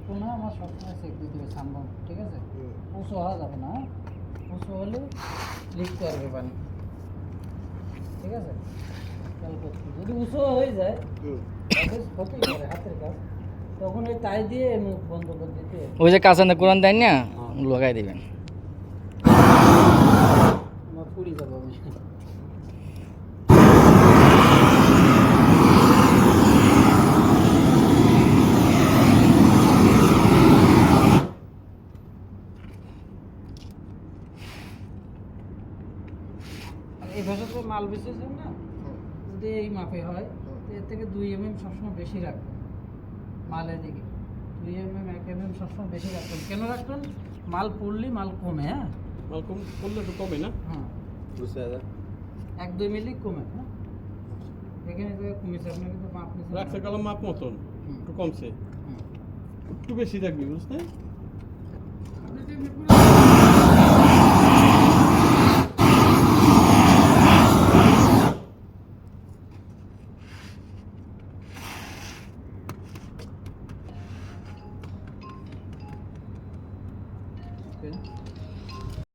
কোনা আমার সবসময় চেক দিতে হবে সামনে, ঠিক আছে? উঁচু হওয়া যাবে না, হ্যাঁ? উঁচু হলে লিক করবে পানি, ঠিক আছে? খেয়াল করতে হবে। যদি উঁচু হয়ে যায় তাহলে ক্ষতি করে হাতের কাজ, তখন ওই টাই দিয়ে মুখ বন্ধ করে দিতে হবে। ওই যে কাঁচানে কোরআন দেন না লাগাই দিবেন। আমার পুড়ি যাবো আমি। আর এই ভাষাতে মাল বেচেছেন না, যদি এই মাপে হয় তো এর থেকে 2 mm সবসময় বেশি রাখবেন মালের দিকে। 2 mm 1 mm সবসময় বেশি রাখবেন। কেন রাখবেন? মাল পড়লে মাল কমে, হ্যাঁ? মাল কম করলে তো কমে না? হ্যাঁ, 1-2 মিলি কমে, হ্যাঁ? এখানে যে কমেছে আপনার কিন্তু মাপ নিচে রাখছে কালাম মাপ মতন একটু কমছে, একটু বেশি থাকবি বুঝতে? আপনি